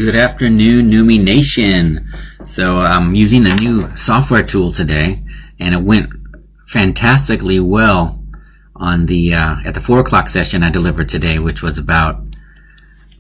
Good afternoon, Numi Nation. So I'm using a new software tool today, and it went fantastically well on the at the 4 o'clock session I delivered today, which was about,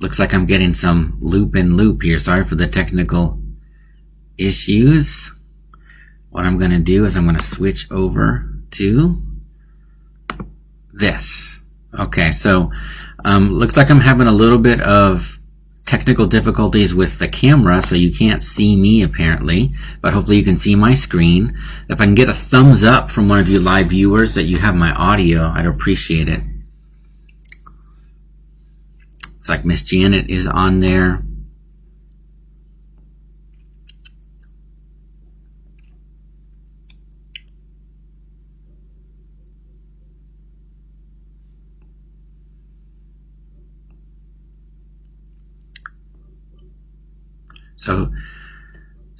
looks like I'm getting some loop and loop here. Sorry for the technical issues. What I'm going to do is I'm going to switch over to this. Okay, so looks like I'm having a little bit of technical difficulties with the camera, so you can't see me apparently, but hopefully you can see my screen. If I can get a thumbs up from one of you live viewers that you have my audio, I'd appreciate it. It's like Miss Janet is on there.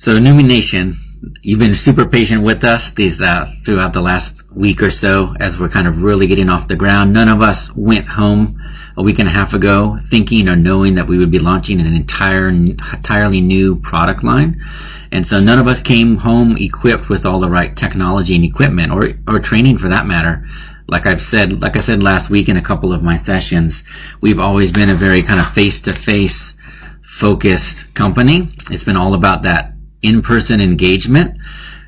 So Numi Nation, you've been super patient with us throughout the last week or so as we're kind of really getting off the ground. None of us went home a week and a half ago thinking or knowing that we would be launching an entirely new product line. And so none of us came home equipped with all the right technology and equipment or training for that matter. Like I said last week in a couple of my sessions, we've always been a very kind of face-to-face focused company. It's been all about that in-person engagement.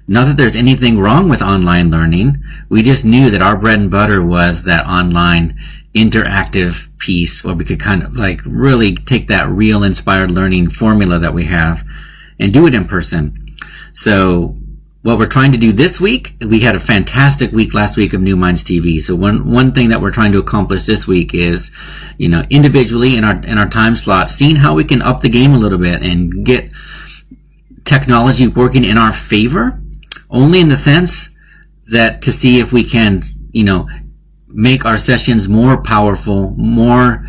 Not that there's anything wrong with online learning. We just knew that our bread and butter was that online interactive piece where we could kind of like really take that real inspired learning formula that we have and do it in person. So what we're trying to do this week, we had a fantastic week last week of New Minds TV. So one thing that we're trying to accomplish this week is, individually in our time slot, seeing how we can up the game a little bit and get technology working in our favor, only in the sense that to see if we can, make our sessions more powerful, more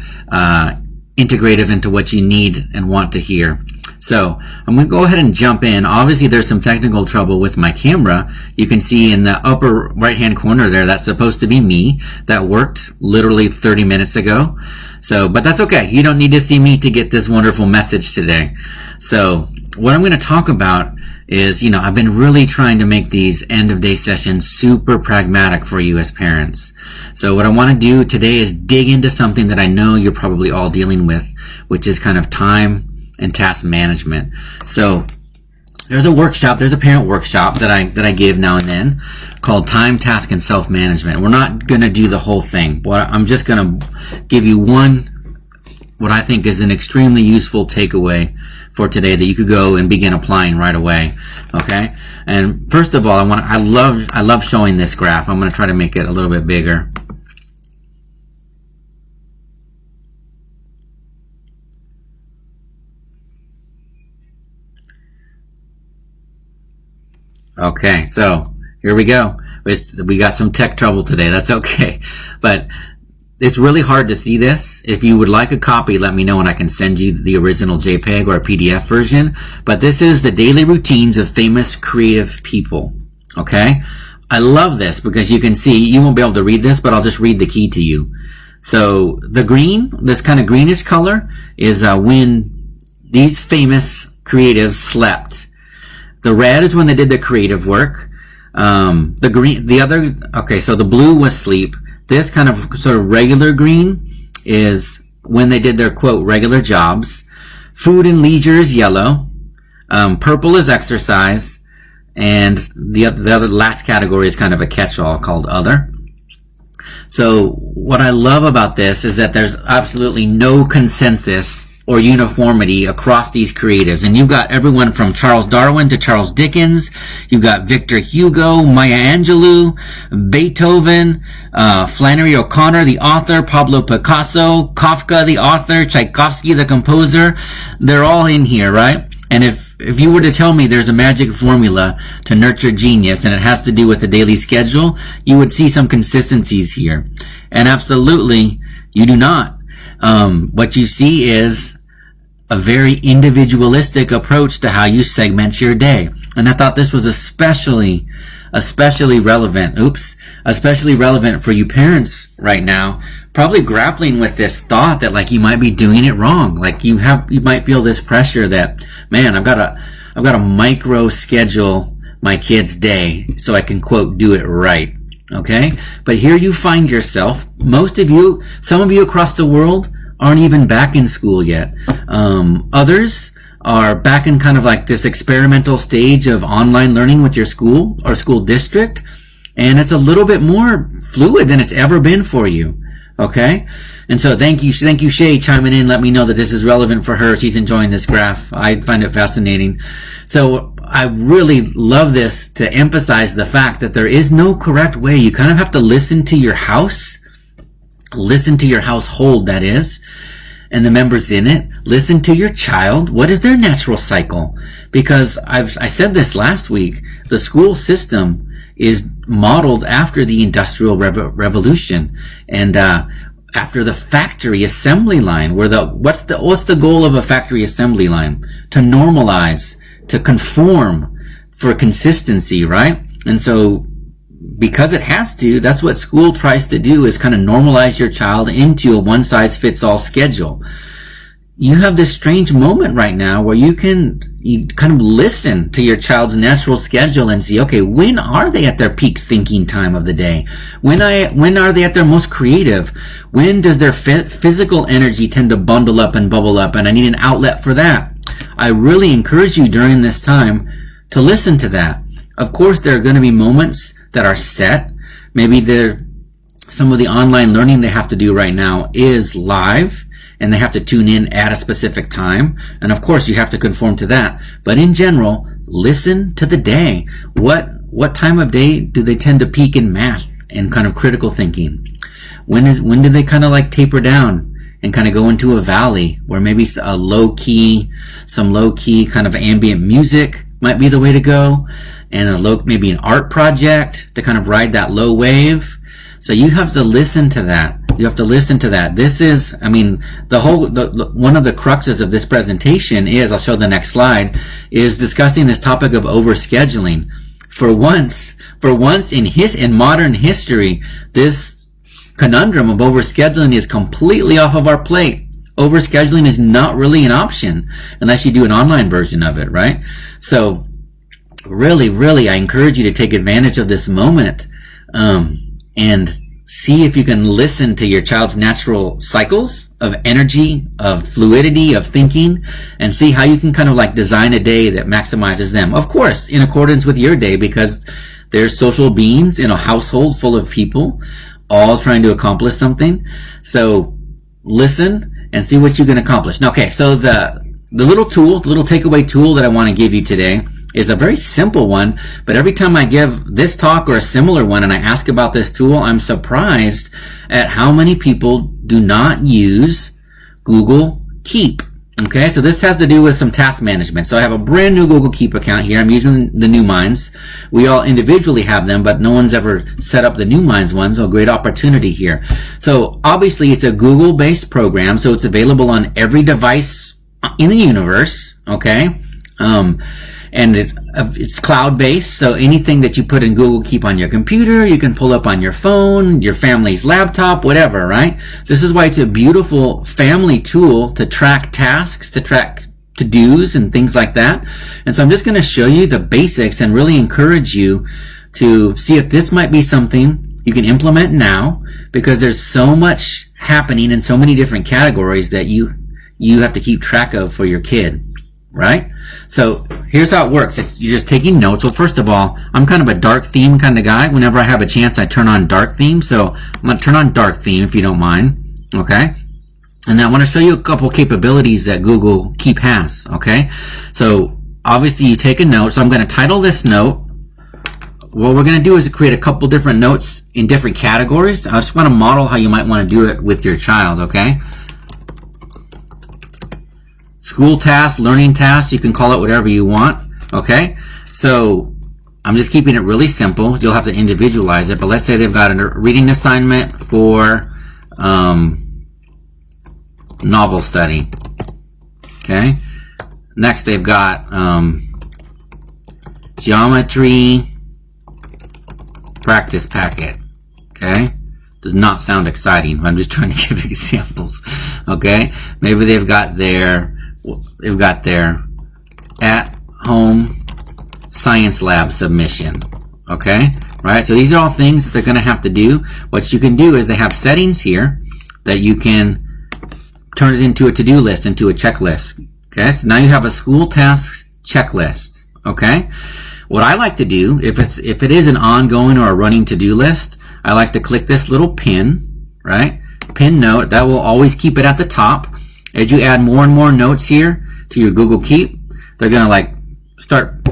integrative into what you need and want to hear. So I'm going to go ahead and jump in. Obviously, there's some technical trouble with my camera. You can see in the upper right-hand corner there, that's supposed to be me. That worked literally 30 minutes ago. So, but that's okay. You don't need to see me to get this wonderful message today. So what I'm going to talk about is, I've been really trying to make these end-of-day sessions super pragmatic for you as parents. So what I want to do today is dig into something that I know you're probably all dealing with, which is kind of time and task management. So there's a parent workshop that I give now and then called Time, Task, and Self-Management. We're not going to do the whole thing, but I'm just going to give you what I think is an extremely useful takeaway for today that you could go and begin applying right away. Okay? And first of all, I love showing this graph. I'm going to try to make it a little bit bigger. Okay, so here we go. We got some tech trouble today. That's okay. But it's really hard to see this. If you would like a copy, let me know and I can send you the original JPEG or a PDF version. But this is the daily routines of famous creative people. Okay? I love this because you can see, you won't be able to read this, but I'll just read the key to you. So the green, this kind of greenish color, is when these famous creatives slept. The red is when they did their creative work. So the blue was sleep. This kind of sort of regular green is when they did their, quote, regular jobs. Food and leisure is yellow. Purple is exercise. And the other last category is kind of a catch-all called other. So what I love about this is that there's absolutely no consensus or uniformity across these creatives. And you've got everyone from Charles Darwin to Charles Dickens. You've got Victor Hugo, Maya Angelou, Beethoven, Flannery O'Connor, the author, Pablo Picasso, Kafka, the author, Tchaikovsky, the composer. They're all in here, right? And if you were to tell me there's a magic formula to nurture genius and it has to do with the daily schedule, you would see some consistencies here. And absolutely, you do not. What you see is a very individualistic approach to how you segment your day. And I thought this was especially relevant for you parents right now, probably grappling with this thought that like you might be doing it wrong. Like you might feel this pressure that, man, I've got to micro schedule my kid's day so I can, quote, do it right. Okay? But here you find yourself, some of you across the world aren't even back in school yet. Others are back in kind of like this experimental stage of online learning with your school or school district. And it's a little bit more fluid than it's ever been for you. Okay? And so thank you, Shay, chiming in. Let me know that this is relevant for her. She's enjoying this graph. I find it fascinating. So I really love this to emphasize the fact that there is no correct way. You kind of have to listen to your house, listen to your household, that is, and the members in it. Listen to your child. What is their natural cycle? Because I said this last week, the school system is modeled after the Industrial Revolution and after the factory assembly line, where what's the goal of a factory assembly line? To normalize, to conform, for consistency, right? And so because it has to, that's what school tries to do, is kind of normalize your child into a one-size-fits-all schedule. You have this strange moment right now where you kind of listen to your child's natural schedule and see, okay, when are they at their peak thinking time of the day? When are they at their most creative? When does their physical energy tend to bundle up and bubble up, and I need an outlet for that? I really encourage you during this time to listen to that. Of course, there are going to be moments that are set. Maybe some of the online learning they have to do right now is live, and they have to tune in at a specific time. And of course, you have to conform to that. But in general, listen to the day. What time of day do they tend to peak in math and kind of critical thinking? When do they kind of like taper down and kind of go into a valley where maybe some low key kind of ambient music might be the way to go, and maybe an art project to kind of ride that low wave? So you have to listen to that. You have to listen to that. This is, I mean, one of the cruxes of this presentation is, I'll show the next slide, is discussing this topic of overscheduling. For once in modern history, this conundrum of overscheduling is completely off of our plate. Overscheduling is not really an option unless you do an online version of it, right? So really, I encourage you to take advantage of this moment, and see if you can listen to your child's natural cycles of energy, of fluidity, of thinking, and see how you can kind of like design a day that maximizes them. Of course, in accordance with your day, because they're social beings in a household full of people, all trying to accomplish something. So listen and see what you can accomplish. Now, okay, so the little takeaway tool that I want to give you today is a very simple one, but every time I give this talk or a similar one and I ask about this tool, I'm surprised at how many people do not use Google Keep. Okay, so this has to do with some task management. So I have a brand new Google Keep account here. I'm using the New Minds. We all individually have them, but no one's ever set up the New Minds one, so a great opportunity here. So obviously it's a Google-based program, so it's available on every device in the universe, okay? And it's cloud-based, so anything that you put in Google Keep on your computer, you can pull up on your phone, your family's laptop, whatever, right? This is why it's a beautiful family tool to track tasks, to track to-dos and things like that. And so I'm just going to show you the basics and really encourage you to see if this might be something you can implement now, because there's so much happening in so many different categories that you have to keep track of for your kid, right? So here's how it works. You're just taking notes. Well, first of all, I'm kind of a dark theme kind of guy. Whenever I have a chance, I turn on dark theme. So I'm going to turn on dark theme if you don't mind. Okay. And then I want to show you a couple capabilities that Google Keep has. Okay. So obviously you take a note. So I'm going to title this note. What we're going to do is create a couple different notes in different categories. I just want to model how you might want to do it with your child. Okay. School tasks, learning tasks, you can call it whatever you want, okay? So I'm just keeping it really simple. You'll have to individualize it, but let's say they've got a reading assignment for novel study. Okay. Next, they've got geometry practice packet. Okay. Does not sound exciting. I'm just trying to give examples. Okay. Maybe they've got their at-home science lab submission. Okay. Right. So these are all things that they're going to have to do. What you can do is they have settings here that you can turn it into a to-do list, into a checklist. Okay, so now you have a school tasks checklist. Okay, what I like to do, if it is an ongoing or a running to-do list, I like to click this little pin, right? Pin note, that will always keep it at the top. As you add more and more notes here to your Google Keep, they're gonna like start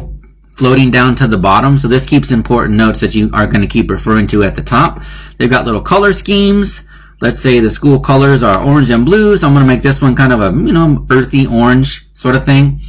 floating down to the bottom. So this keeps important notes that you are gonna keep referring to at the top. They've got little color schemes. Let's say the school colors are orange and blue, so I'm going to make this one kind of a, earthy orange sort of thing.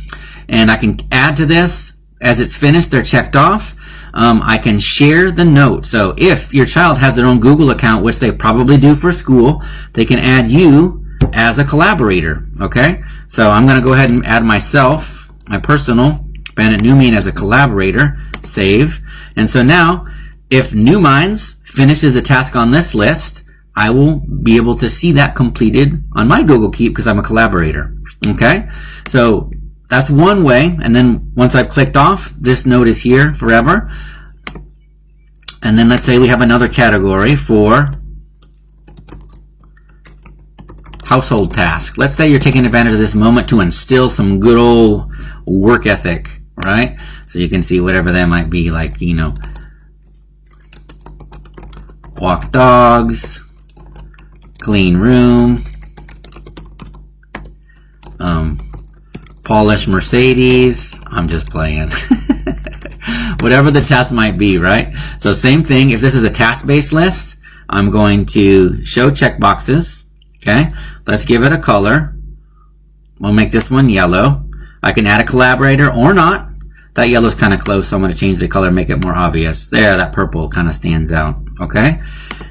And I can add to this as it's finished, they're checked off. I can share the note. So if your child has their own Google account, which they probably do for school, they can add you as a collaborator. Okay? So I'm going to go ahead and add myself, my personal, Bandit Newmean as a collaborator, save. And so now, if New Minds finishes a task on this list, I will be able to see that completed on my Google Keep because I'm a collaborator. Okay? So that's one way. And then once I've clicked off, this note is here forever. And then let's say we have another category for household task. Let's say you're taking advantage of this moment to instill some good old work ethic, right? So you can see whatever that might be, like, walk dogs, clean room, polish Mercedes. I'm just playing. Whatever the task might be, right? So same thing, if this is a task-based list, I'm going to show checkboxes. Okay, let's give it a color. We'll make this one yellow. I can add a collaborator or not. That yellow's kind of close, so I'm going to change the color, make it more obvious. There, that purple kind of stands out. Okay?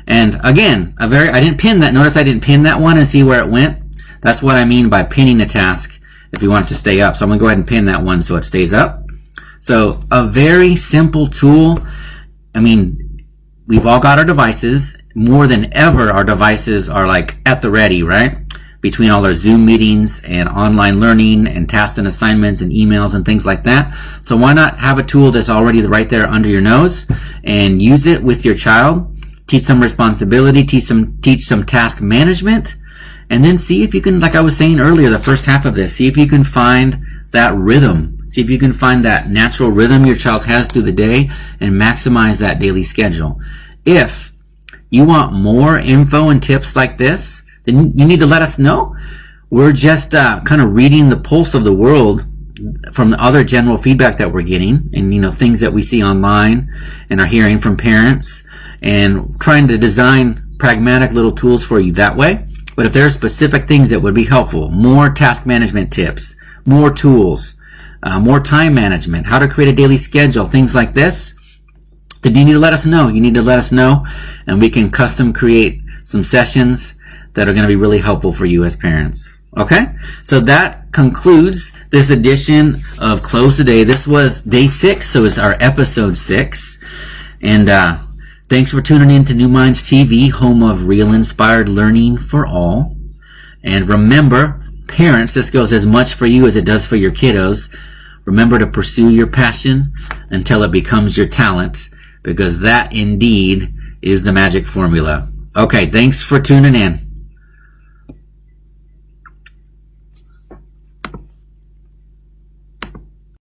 And again, I didn't pin that. Notice I didn't pin that one and see where it went. That's what I mean by pinning a task if you want it to stay up. So I'm going to go ahead and pin that one so it stays up. So a very simple tool. I mean, we've all got our devices. More than ever, our devices are like at the ready, right? Between all our Zoom meetings and online learning and tasks and assignments and emails and things like that. So why not have a tool that's already right there under your nose and use it with your child? Teach some responsibility, teach some task management, and then see if you can, like I was saying earlier, the first half of this, see if you can find that rhythm. See if you can find that natural rhythm your child has through the day and maximize that daily schedule. If you want more info and tips like this, then you need to let us know. We're just kind of reading the pulse of the world from the other general feedback that we're getting and, things that we see online and are hearing from parents and trying to design pragmatic little tools for you that way. But if there are specific things that would be helpful, more task management tips, more tools, more time management, how to create a daily schedule, things like this, then you need to let us know. You need to let us know, and we can custom create some sessions that are going to be really helpful for you as parents. Okay? So that concludes this edition of Close Today. This was day 6, so it's our episode 6. And thanks for tuning in to New Minds TV, home of real inspired learning for all. And remember, parents, this goes as much for you as it does for your kiddos. Remember to pursue your passion until it becomes your talent, because that indeed is the magic formula. Okay, thanks for tuning in.